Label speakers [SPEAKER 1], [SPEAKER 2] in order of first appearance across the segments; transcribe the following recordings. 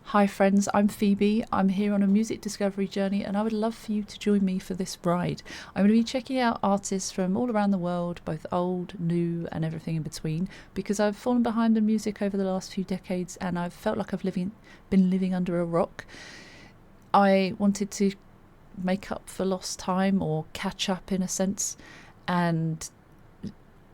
[SPEAKER 1] Hi friends, I'm Phoebe. I'm here on a music discovery journey and I would love for you to join me for this ride. I'm going to be checking out artists from all around the world, both old, new and everything in between, because I've fallen behind in music over the last few decades and I've felt like I've been living under a rock. I wanted to make up for lost time or catch up in a sense, and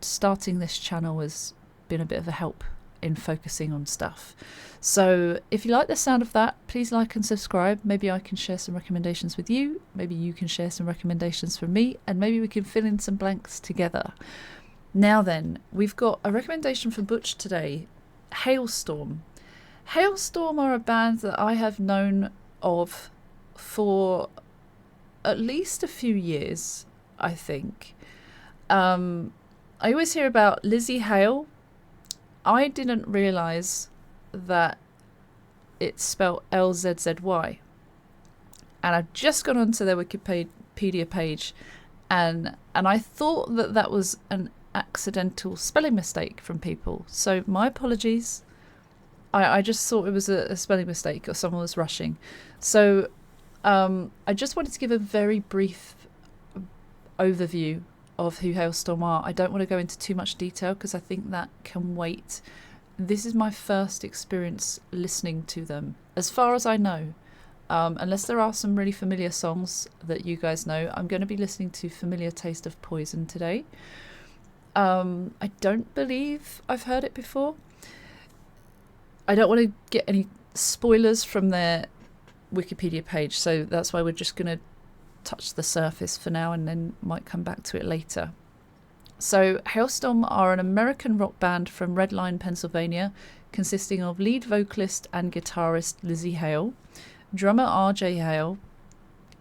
[SPEAKER 1] starting this channel has been a bit of a help in focusing on stuff. So if you like the sound of that, please like and subscribe. Maybe I can share some recommendations with you, maybe you can share some recommendations from me, and maybe we can fill in some blanks together. Now then, we've got a recommendation from Butch today. Halestorm. Halestorm are a band that I have known of for at least a few years, I think. I always hear about Lizzie Hale. I didn't realise that it's spelled L-Z-Z-Y. And I've just gone onto their Wikipedia page and I thought that that was an accidental spelling mistake from people. So my apologies. I just thought it was a spelling mistake or someone was rushing. So I just wanted to give a very brief overview of who Halestorm are. I don't want to go into too much detail because I think that can wait. This is my first experience listening to them, as far as I know. Unless there are some really familiar songs that you guys know, I'm going to be listening to Familiar Taste of Poison today. I don't believe I've heard it before. I don't want to get any spoilers from their Wikipedia page, so that's why we're just going to touch the surface for now and then might come back to it later. So Halestorm are an American rock band from Red Line, Pennsylvania, consisting of lead vocalist and guitarist Lizzie Hale, drummer RJ Hale,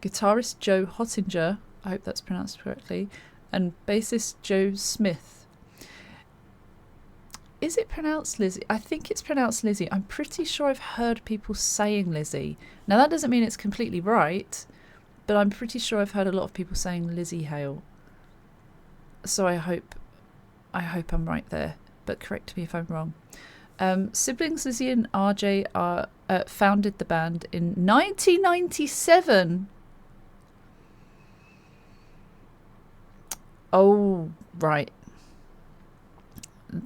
[SPEAKER 1] guitarist Joe Hottinger, I hope that's pronounced correctly, and bassist Joe Smith. Is it pronounced Lizzie? I think it's pronounced Lizzie. I'm pretty sure I've heard people saying Lizzie. Now that doesn't mean it's completely right, but I'm pretty sure I've heard a lot of people saying Lizzie Hale. So I hope I'm right there, but correct me if I'm wrong. Siblings Lizzie and RJ are founded the band in 1997. Oh, right.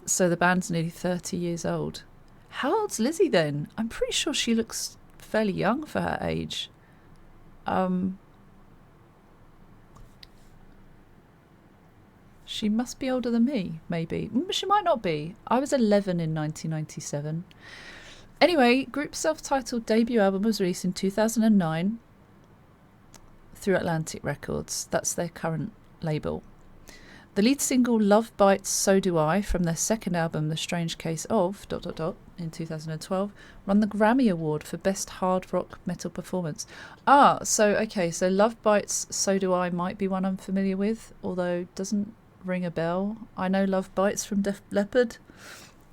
[SPEAKER 1] So the band's nearly 30 years old. How old's Lizzie then? I'm pretty sure she looks fairly young for her age. She must be older than me, maybe. She might not be. I was 11 in 1997. Anyway, group's self-titled debut album was released in 2009 through Atlantic Records. That's their current label. The lead single Love Bites, So Do I from their second album The Strange Case of... in 2012 won the Grammy Award for Best Hard Rock Metal Performance. So Love Bites, So Do I might be one I'm familiar with, although doesn't ring a bell. I know Love Bites from Def Leppard.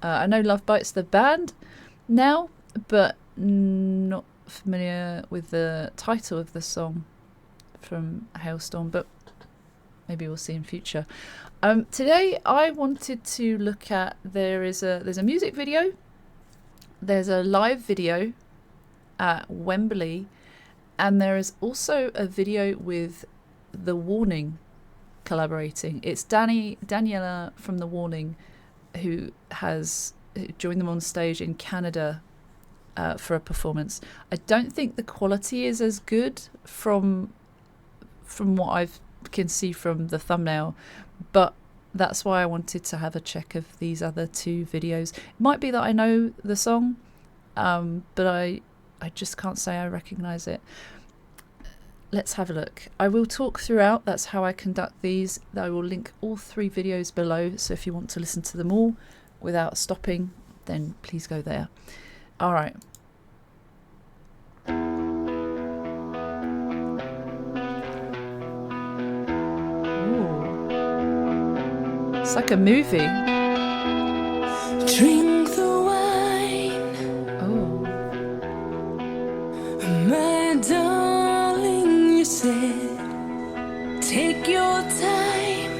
[SPEAKER 1] I know Love Bites the band now, but not familiar with the title of the song from Halestorm, but maybe we'll see in future. Today I wanted to look at, there's a music video, there's a live video at Wembley, and there is also a video with The Warning collaborating. It's Daniela from The Warning who has joined them on stage in Canada for a performance. I don't think the quality is as good from what I can see from the thumbnail, but that's why I wanted to have a check of these other two videos. It might be that I know the song, but I just can't say I recognise it. Let's have a look. I will talk throughout. That's how I conduct these. I will link all three videos below, so if you want to listen to them all without stopping, then please go there. All right. Ooh. It's like a movie.
[SPEAKER 2] Drink the wine.
[SPEAKER 1] Oh.
[SPEAKER 2] My darling, you said, take your time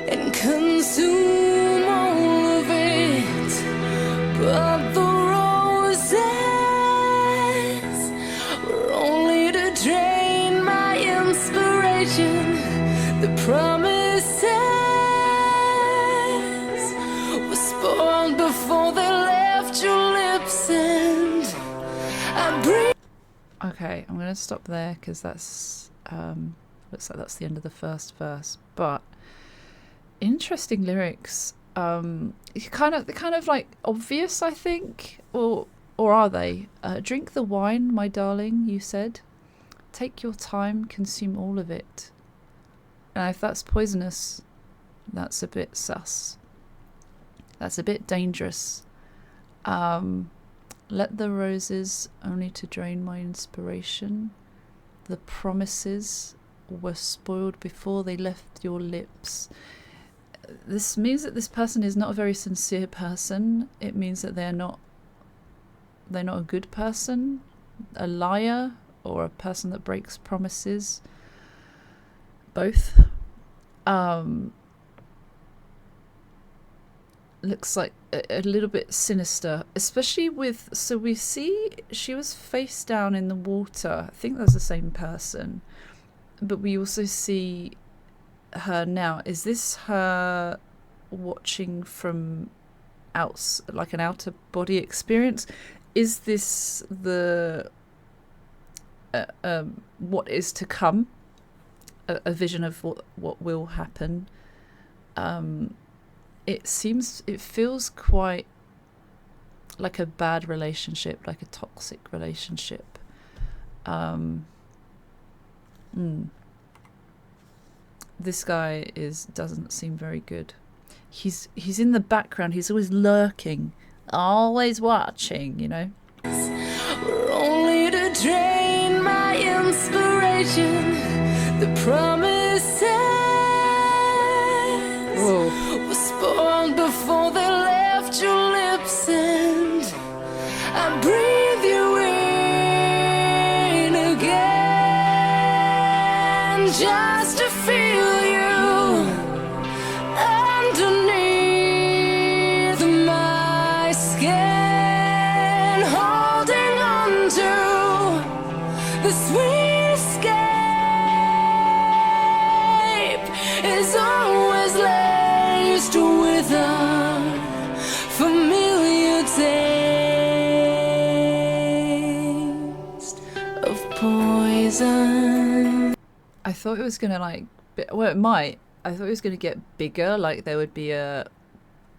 [SPEAKER 2] and consume all of it. But but the roses were only to drain my inspiration. The promises were spoiled before they left your lips, and I breathe.
[SPEAKER 1] Okay, I'm gonna stop there because that's looks like that's the end of the first verse. But interesting lyrics. Kind of like obvious, I think, or are they? Drink the wine, my darling, you said. Take your time, consume all of it. And if that's poisonous, that's a bit sus. That's a bit dangerous. Let the roses only to drain my inspiration. The promises were spoiled before they left your lips. This means that this person is not a very sincere person. It means that they're not a good person, a liar, or a person that breaks promises. Both. Looks like a little bit sinister, especially with, so we see she was face down in the water. I think that's the same person, but we also see her now. Is this her watching from like an outer body experience? Is this the what is to come, a vision of what will happen? It feels quite like a bad relationship, like a toxic relationship. This guy doesn't seem very good. He's in the background. He's always lurking, always watching, you know.
[SPEAKER 2] We're only to drain my inspiration. The promises were spoiled before they left your lips, and I breathe you in again just to feel you underneath my skin, holding on to the sweet escape is always laced with a familiar taste of poison.
[SPEAKER 1] I thought it was gonna like, well, it might. I thought it was gonna get bigger, like there would be a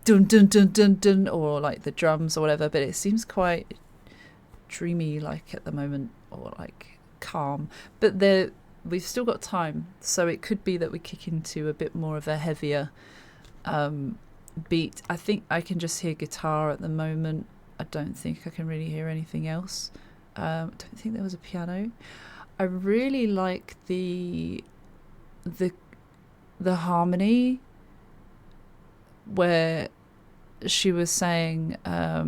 [SPEAKER 1] dun dun dun dun dun, or like the drums or whatever. But it seems quite dreamy, like at the moment, or like calm. But we've still got time, so it could be that we kick into a bit more of a heavier beat. I think I can just hear guitar at the moment. I don't think I can really hear anything else. I don't think there was a piano. I really like the harmony where she was saying, I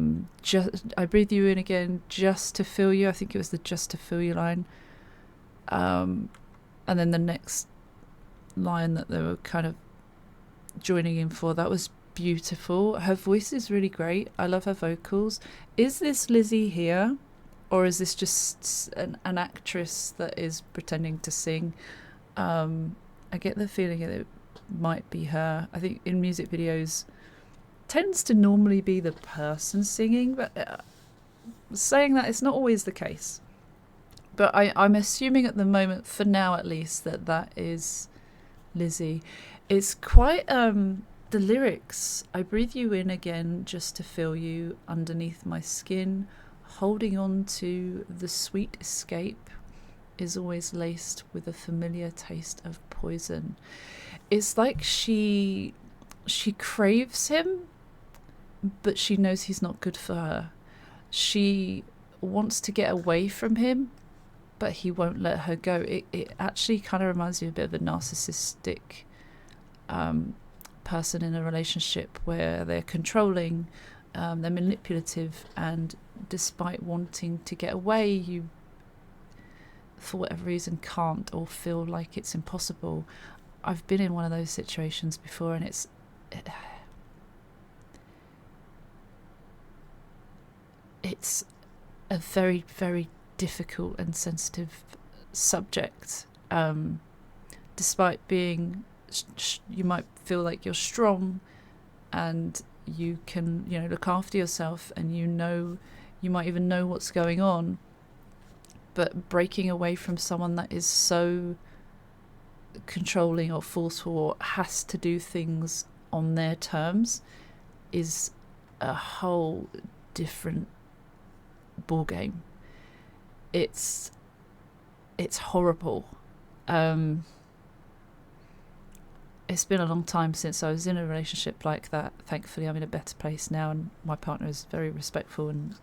[SPEAKER 1] breathe you in again just to feel you. I think it was the just to feel you line. And then the next line that they were kind of joining in for, that was beautiful. Her voice is really great. I love her vocals. Is this Lizzie here? Or is this just an actress that is pretending to sing? I get the feeling that it might be her. I think in music videos tends to normally be the person singing, but saying that, it's not always the case. But I'm assuming at the moment, for now at least, that is Lizzie. It's quite the lyrics. I breathe you in again just to feel you underneath my skin. Holding on to the sweet escape is always laced with a familiar taste of poison. It's like she craves him, but she knows he's not good for her. She wants to get away from him, but he won't let her go. It actually kind of reminds me a bit of a narcissistic person in a relationship where they're controlling, they're manipulative, and despite wanting to get away, you for whatever reason can't, or feel like it's impossible. I've been in one of those situations before, and it's a very, very difficult and sensitive subject. Despite being, you might feel like you're strong and you can, you know, look after yourself, and you know, you might even know what's going on, but breaking away from someone that is so controlling or forceful or has to do things on their terms is a whole different ball game. It's horrible. It's been a long time since I was in a relationship like that. Thankfully, I'm in a better place now, and my partner is very respectful, and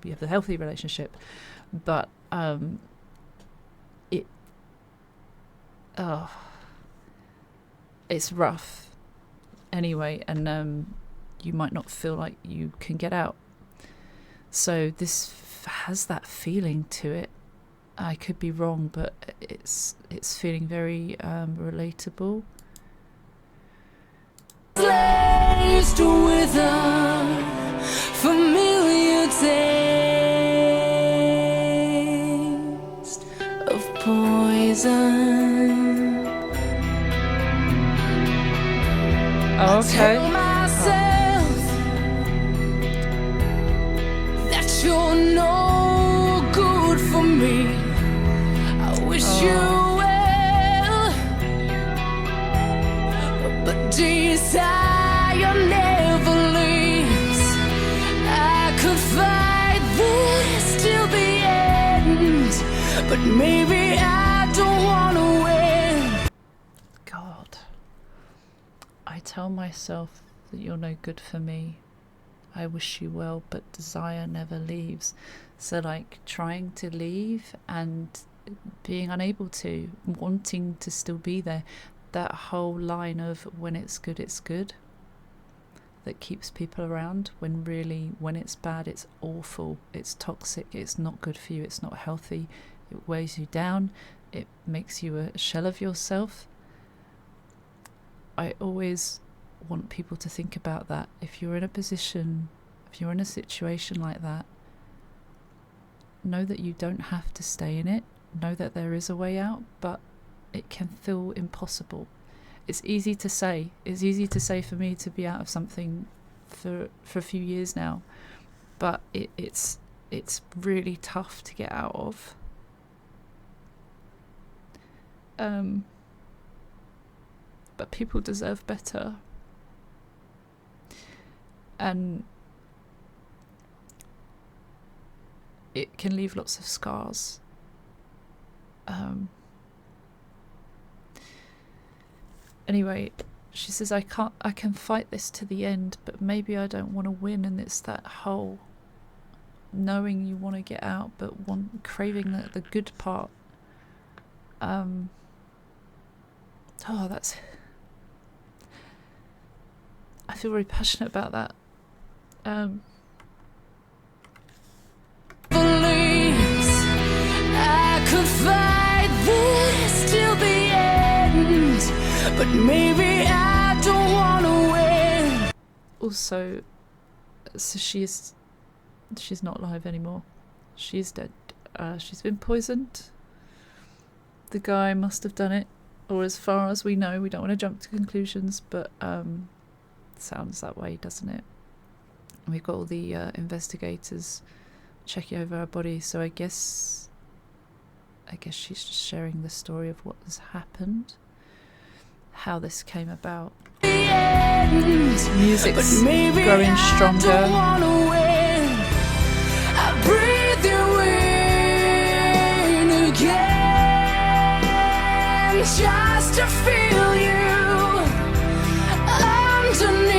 [SPEAKER 1] we have a healthy relationship. But it's rough anyway, and you might not feel like you can get out. So this has that feeling to it. I could be wrong, but it's feeling very relatable.
[SPEAKER 2] Placed with a familiar taste of poison.
[SPEAKER 1] Oh, okay.
[SPEAKER 2] I tell myself that you're no good for me. I wish you well, but desire never leaves. I could fight this till the end, but maybe I don't want to win.
[SPEAKER 1] God. I tell myself that you're no good for me. I wish you well, but desire never leaves. So like trying to leave and being unable to, wanting to still be there. That whole line of when it's good, that keeps people around, when really, when it's bad, it's awful, it's toxic, it's not good for you, it's not healthy, it weighs you down, it makes you a shell of yourself. I always want people to think about that. If you're in a position, if you're in a situation like that, know that you don't have to stay in it. Know that there is a way out, but it can feel impossible. It's easy to say. It's easy to say for me to be out of something for a few years now, but it's really tough to get out of. But people deserve better, and it can leave lots of scars. Anyway, she says, I can fight this to the end, but maybe I don't want to win. And it's that whole knowing you want to get out, but craving the good part. That's... I feel very passionate about that.
[SPEAKER 2] I could fight this till the end, but maybe I don't want to win.
[SPEAKER 1] Also, so she's not alive anymore. She's dead. She's been poisoned. The guy must have done it, or as far as we know, we don't want to jump to conclusions, but sounds that way, doesn't it? And we've got all the investigators checking over her body, so I guess she's just sharing the story of what has happened, how this came about. Music's growing stronger.
[SPEAKER 2] I breathe you in again, just to feel you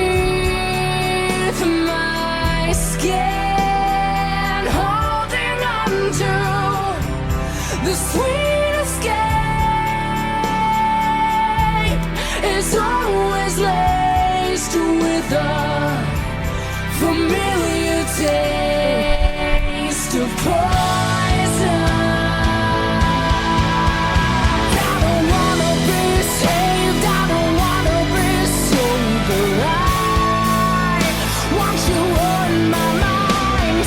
[SPEAKER 2] underneath my skin, holding on to the sweet escape is always laced with a familiar taste of poison. I don't wanna be saved, I don't wanna be sober. I want you on my mind.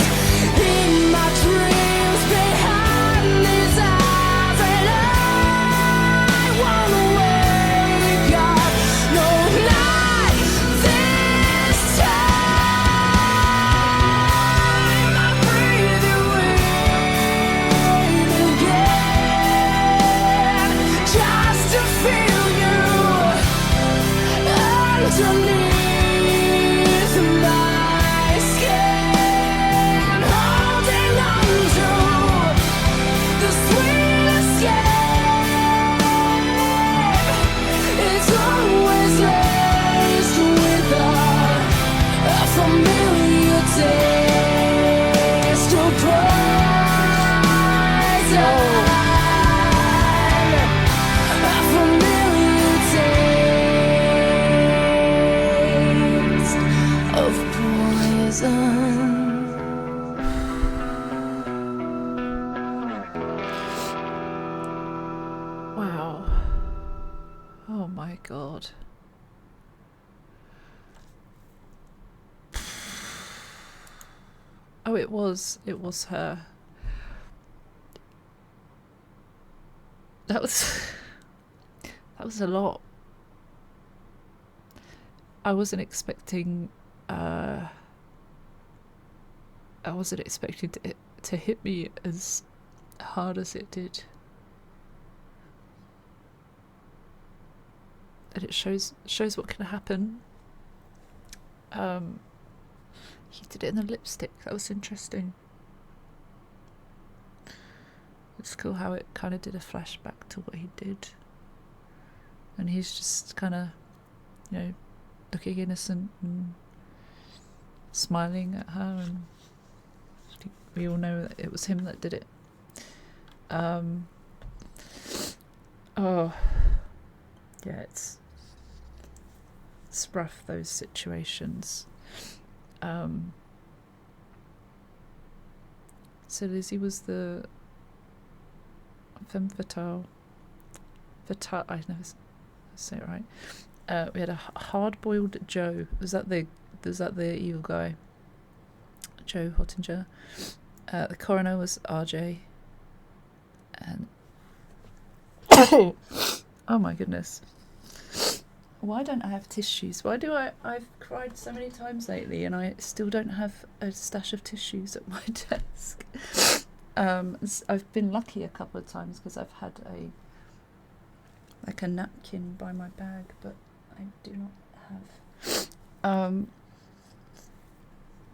[SPEAKER 1] Oh, it was her. That was that was a lot. I wasn't expecting it to hit me as hard as it did. And it shows what can happen. He did it in the lipstick. That was interesting. It's cool how it kind of did a flashback to what he did. And he's just kind of, you know, looking innocent and smiling at her, and we all know that it was him that did it. Oh, yeah, it's rough, those situations. So Lizzie was the femme fatale. I never say it right. We had a hard-boiled Joe. Was that the evil guy? Joe Hottinger. The coroner was RJ. And oh my goodness. Why don't I have tissues? Why do I've cried so many times lately and I still don't have a stash of tissues at my desk. I've been lucky a couple of times because I've had a napkin by my bag, but I do not have.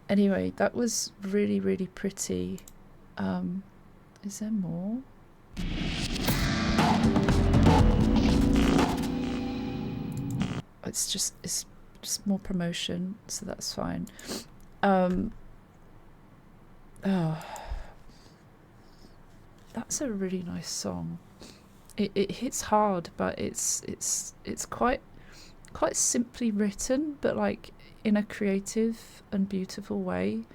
[SPEAKER 1] Anyway, that was really, really pretty. Is there more? It's just more promotion, so that's fine. Oh, that's a really nice song. It hits hard, but it's quite simply written, but like in a creative and beautiful way.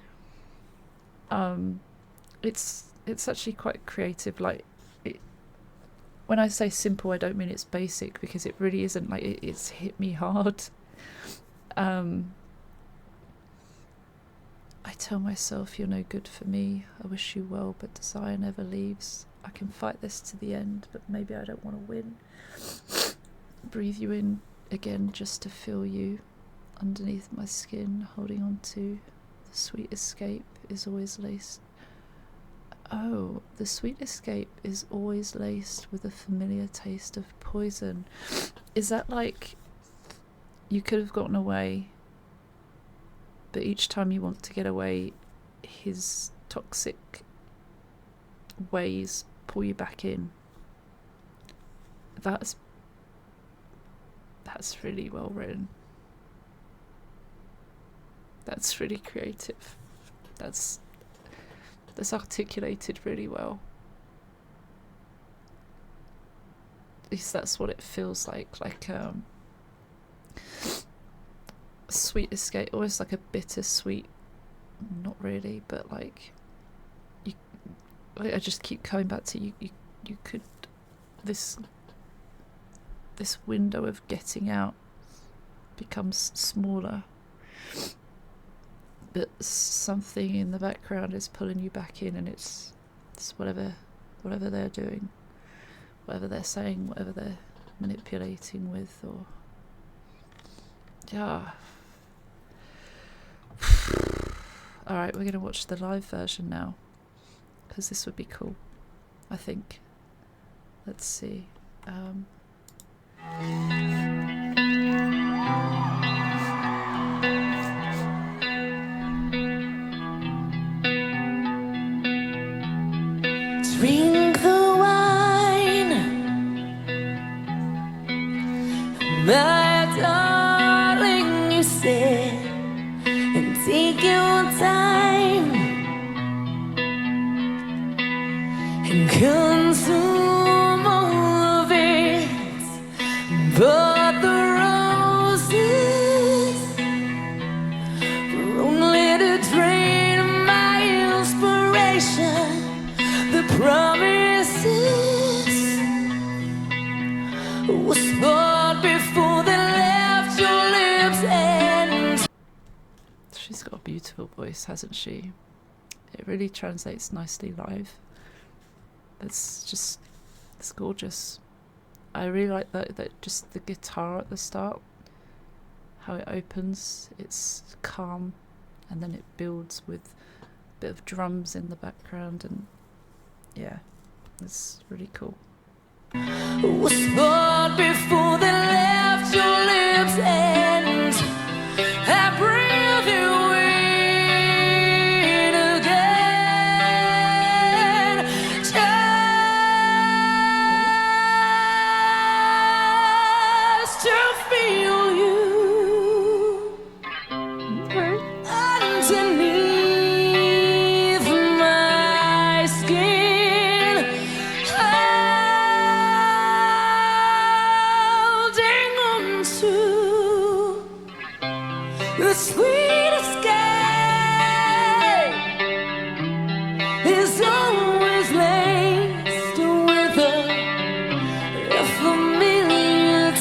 [SPEAKER 1] It's actually quite creative. Like, when I say simple, I don't mean it's basic, because it really isn't. Like, it's hit me hard. I tell myself you're no good for me. I wish you well, but desire never leaves. I can fight this to the end, but maybe I don't want to win. Breathe you in again just to feel you underneath my skin, holding on to. The sweet escape is always laced. Oh, the sweet escape is always laced with a familiar taste of poison. Is that like you could have gotten away, but each time you want to get away, his toxic ways pull you back in? That's really well written. That's really creative. That's articulated really well. At least that's what it feels like a sweet escape, almost like a bittersweet. Not really, but like I just keep coming back to you could, this window of getting out becomes smaller, but something in the background is pulling you back in, and it's whatever they're doing, whatever they're saying, whatever they're manipulating with, or yeah. Alright, we're going to watch the live version now, because this would be cool, I think. Let's see.
[SPEAKER 2] Drink the wine, my darling, you said, and take your time and consume all of it, but the roses were only to drain my inspiration. The promises were spoiled before they left your lips, and
[SPEAKER 1] She's got a beautiful voice, hasn't she? It really translates nicely live. It's gorgeous. I really like that just the guitar at the start, how it opens, it's calm, and then it builds with a bit of drums in the background, and yeah, it's really cool.
[SPEAKER 2] Whispered before they left your lips, and I breathe you in again, just to feel you underneath my skin. The sweetest escape is always laced with a familiar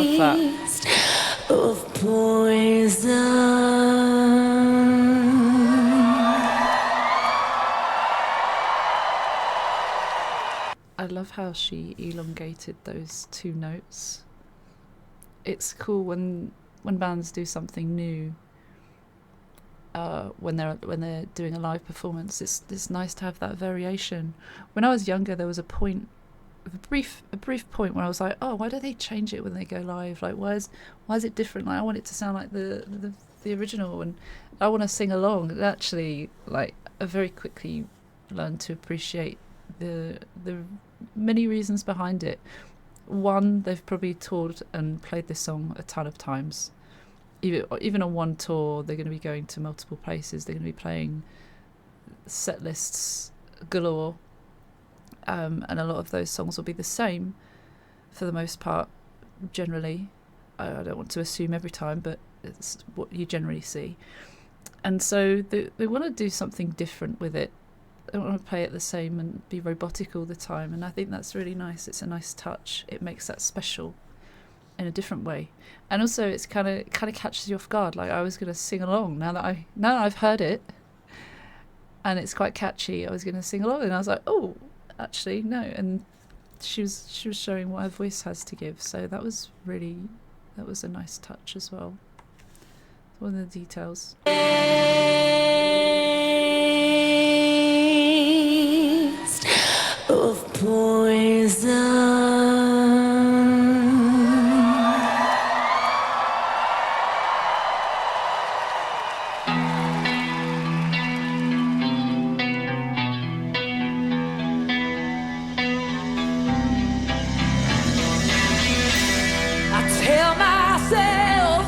[SPEAKER 2] taste of poison.
[SPEAKER 1] I love how she elongated those two notes. It's cool when bands do something new. When they're doing a live performance, it's nice to have that variation. When I was younger, there was a brief point where I was like, oh, why don't they change it when they go live? Like, why is it different? Like, I want it to sound like the original, and I want to sing along. And actually, like, I very quickly learned to appreciate the many reasons behind it. One, they've probably toured and played this song a ton of times. Even on one tour, they're going to be going to multiple places. They're going to be playing set lists galore, and a lot of those songs will be the same for the most part. Generally, I don't want to assume every time, but it's what you generally see. And so they want to do something different with it. I don't want to play it the same and be robotic all the time, and I think that's really nice. It's a nice touch. It makes that special in a different way, and also it's kind of catches you off guard. Like, I was going to sing along now that I've heard it, and it's quite catchy. I was going to sing along, and I was like, oh, actually no. And she was showing what her voice has to give, so that was a nice touch as well. One of the details.
[SPEAKER 2] Of poison. I tell myself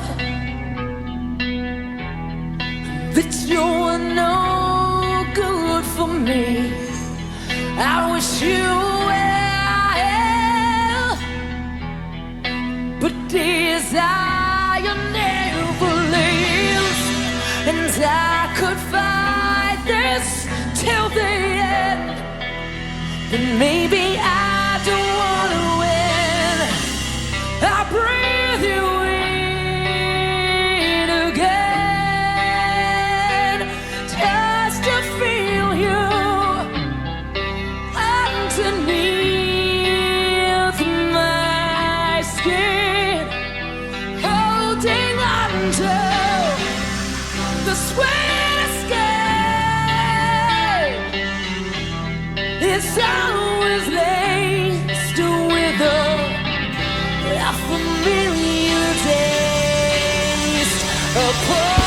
[SPEAKER 2] that you're no good for me. I wish you well, but desire never leaves, and I could fight this till the end. Then maybe I don't want to win. I breathe you in again, just to feel you underneath my skin, holding on to the sweet escape. It's always laced with a familiar taste of poison.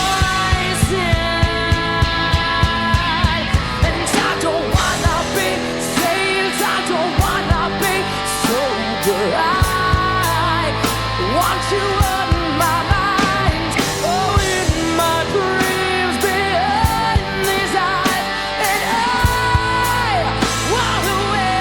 [SPEAKER 2] And I don't wanna be saved, I don't wanna be sober. I want you on my mind, oh, in my dreams, behind these eyes. And I want to win.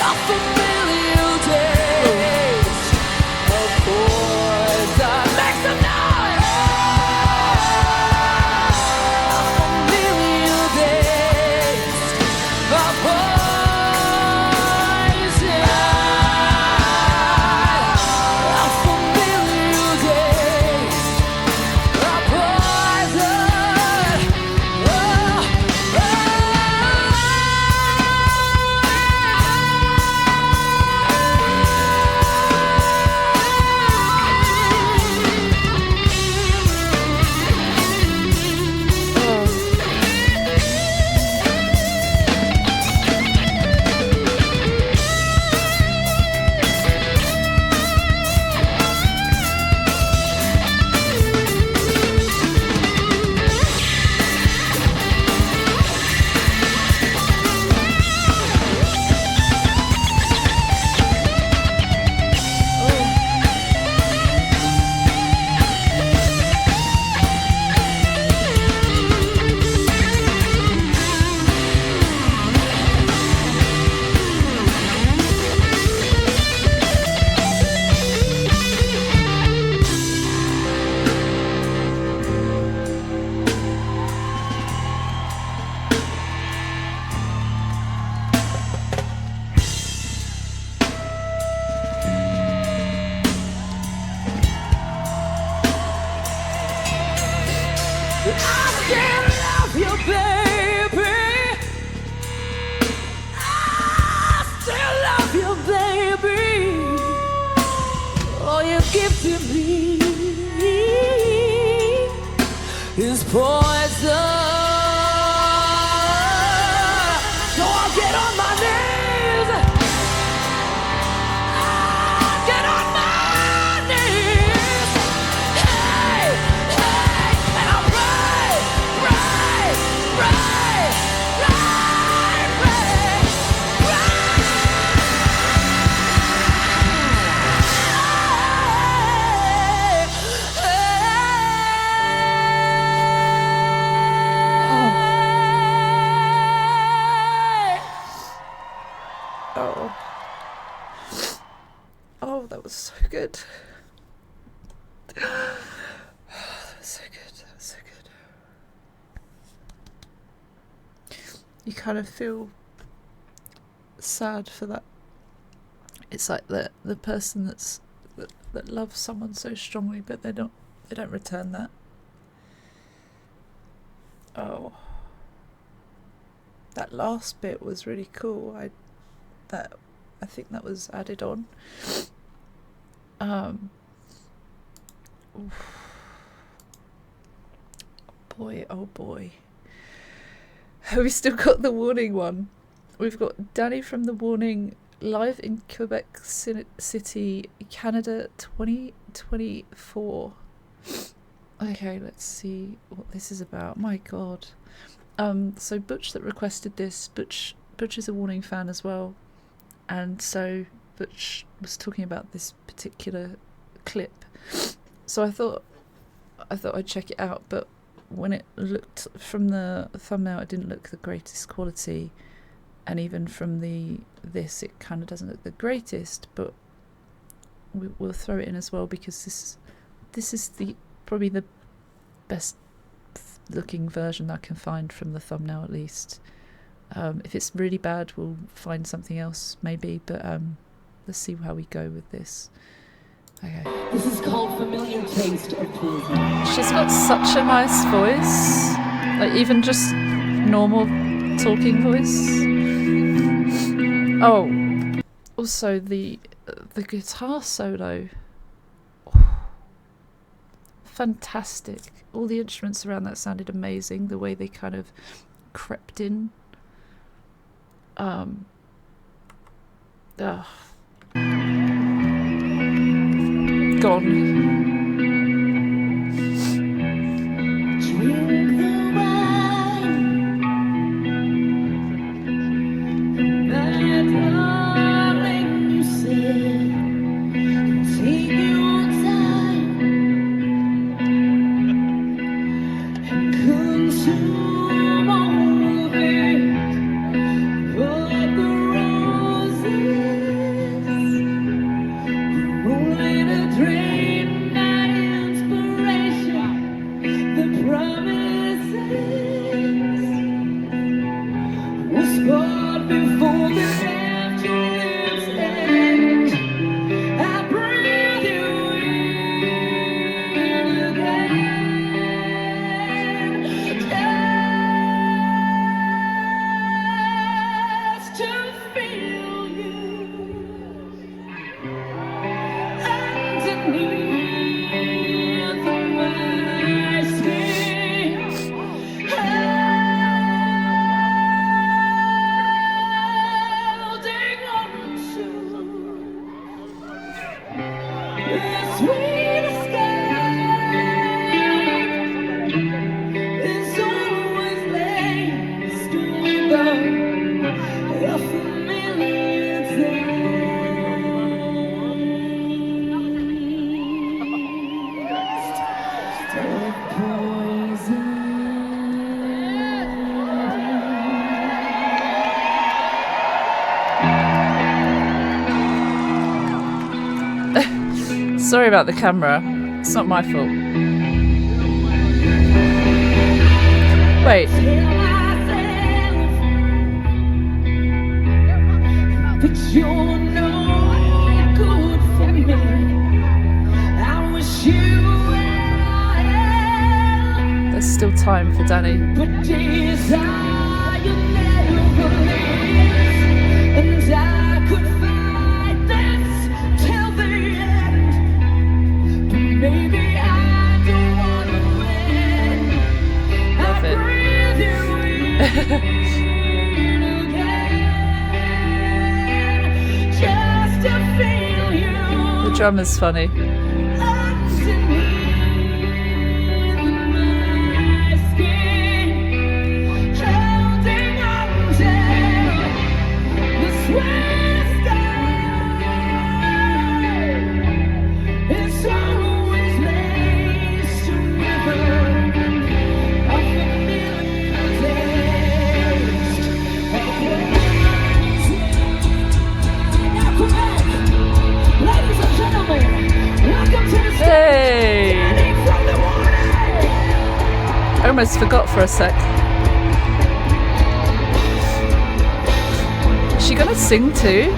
[SPEAKER 2] a familiar taste of poison. Make some noise. A familiar taste of poison. A familiar taste of poison. Oh, oh. I still love you, baby. I still love you, baby. All you give to me is poison. So I'll get on my knees. I'll get on my knees. Hey, hey, and I'll pray, pray, pray, pray, pray,
[SPEAKER 1] Oh. Oh, that was so good. That was so good. That was so good. You kind of feel sad for that. It's like the person that loves someone so strongly, but they don't return that. Oh, that last bit was really cool. I think that was added on. Boy, oh boy. Have we still got the warning one? We've got Dany from the warning live in Quebec City, Canada 2024. Okay, let's see what this is about. My god. So Butch that requested this, Butch is a warning fan as well. And so Butch was talking about this particular clip. So I thought I'd check it out, but when it looked from the thumbnail, it didn't look the greatest quality, and even from this, it kind of doesn't look the greatest. But we'll throw it in as well because this is probably the best looking version I can find from the thumbnail, at least. If it's really bad, we'll find something else maybe, but let's see how we go with this. Okay.
[SPEAKER 3] This is called Familiar Taste of Poison.
[SPEAKER 1] She's got such a nice voice, like even just normal talking voice. Oh, also the guitar solo, fantastic. All the instruments around that sounded amazing. The way they kind of crept in. Gone.
[SPEAKER 3] Drink the wine, my darling, you said, take your time and consume all of it, but the roses
[SPEAKER 1] Sorry about the camera. It's not my fault. Wait.
[SPEAKER 3] But you're no good for me. I wish you well.
[SPEAKER 1] There's still time for Dany.
[SPEAKER 3] But desire never leaves, and I could fight this till the end. But maybe I don't wanna win.
[SPEAKER 1] Love it.
[SPEAKER 3] Breathe you in again, just to feel you.
[SPEAKER 1] The drummer's funny. Hey! I almost forgot for a sec. Is she gonna sing too?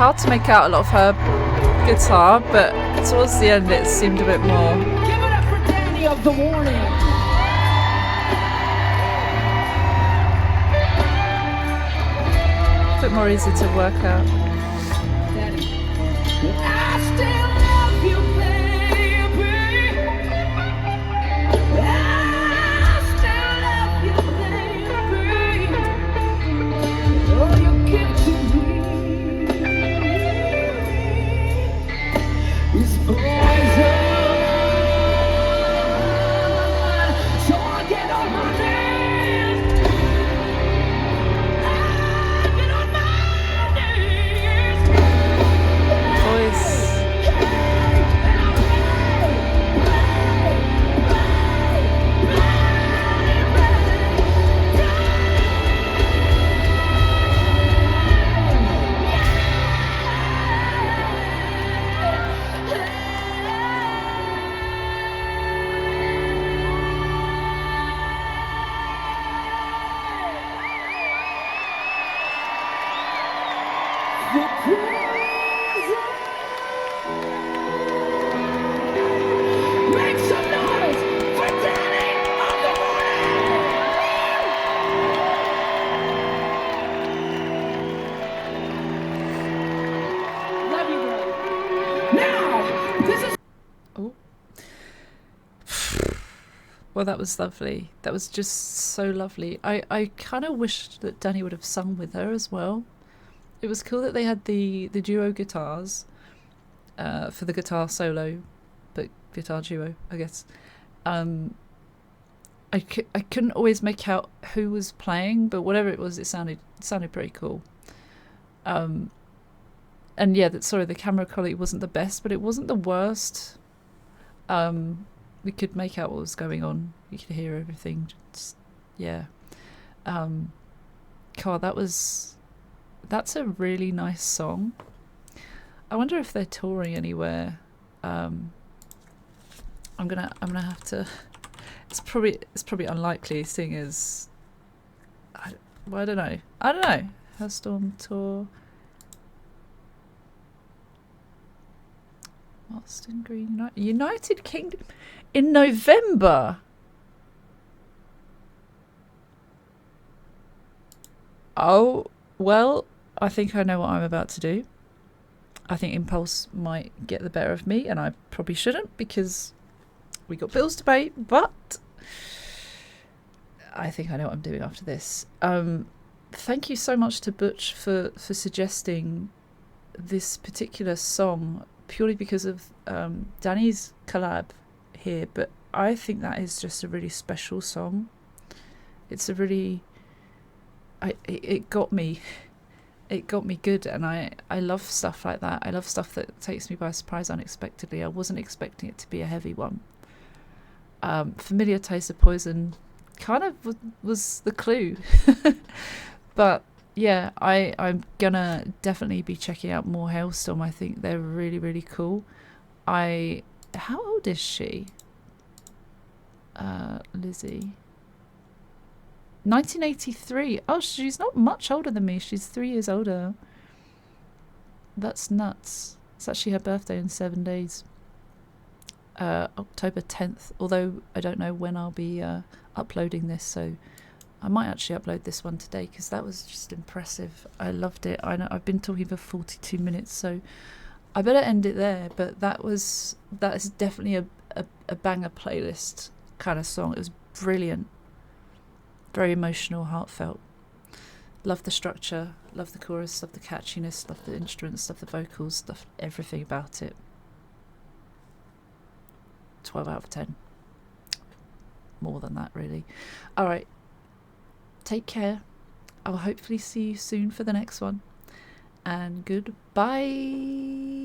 [SPEAKER 1] hard to make out a lot of her guitar, but towards the end it seemed a bit more.
[SPEAKER 3] Give it up for Dany of The Warning.
[SPEAKER 1] A bit more easy to work out.
[SPEAKER 3] Dany. I still love you, baby. I still love you, baby. Oh, you give to me is poison. So I get on my knees. I get on my knees.
[SPEAKER 1] Voice.
[SPEAKER 3] Make some noise for Dany of The Warning. Love you, bro. Now, this is
[SPEAKER 1] Oh. Well, that was lovely. That was just so lovely. I kind of wished that Dany would have sung with her as well. It was cool that they had the duo guitars for the guitar solo, but guitar duo, I guess. I couldn't always make out who was playing, but whatever it was, it sounded pretty cool. And yeah, the camera quality wasn't the best, but it wasn't the worst. We could make out what was going on. We could hear everything. Just, yeah. God, that's a really nice song. I wonder if they're touring anywhere. I'm gonna have to. It's probably unlikely, seeing as I don't know. Halestorm tour. Marston Green United Kingdom in November. Oh, well, I think I know what I'm about to do. I think impulse might get the better of me, and I probably shouldn't because we got bills to pay, but I think I know what I'm doing after this. Thank you so much to Butch for suggesting this particular song, purely because of Dany's collab here, but I think that is just a really special song. It's a really... It got me good, and I love stuff like that. I love stuff that takes me by surprise unexpectedly. I wasn't expecting it to be a heavy one. Familiar Taste of Poison kind of was the clue. But yeah, I'm gonna definitely be checking out more Halestorm. I think they're really, really cool. How old is she? Lizzie. 1983. Oh, she's not much older than me. She's 3 years older. That's nuts. It's actually her birthday in 7 days. October 10th. Although I don't know when I'll be uploading this, so I might actually upload this one today because that was just impressive. I loved it. I know I've been talking for 42 minutes, so I better end it there. But that is definitely a banger playlist kind of song. It was brilliant. Very emotional, heartfelt. Love the structure, love the chorus, love the catchiness, love the instruments, love the vocals, love everything about it. 12 out of 10. More than that, really. Alright, take care. I'll hopefully see you soon for the next one. And goodbye.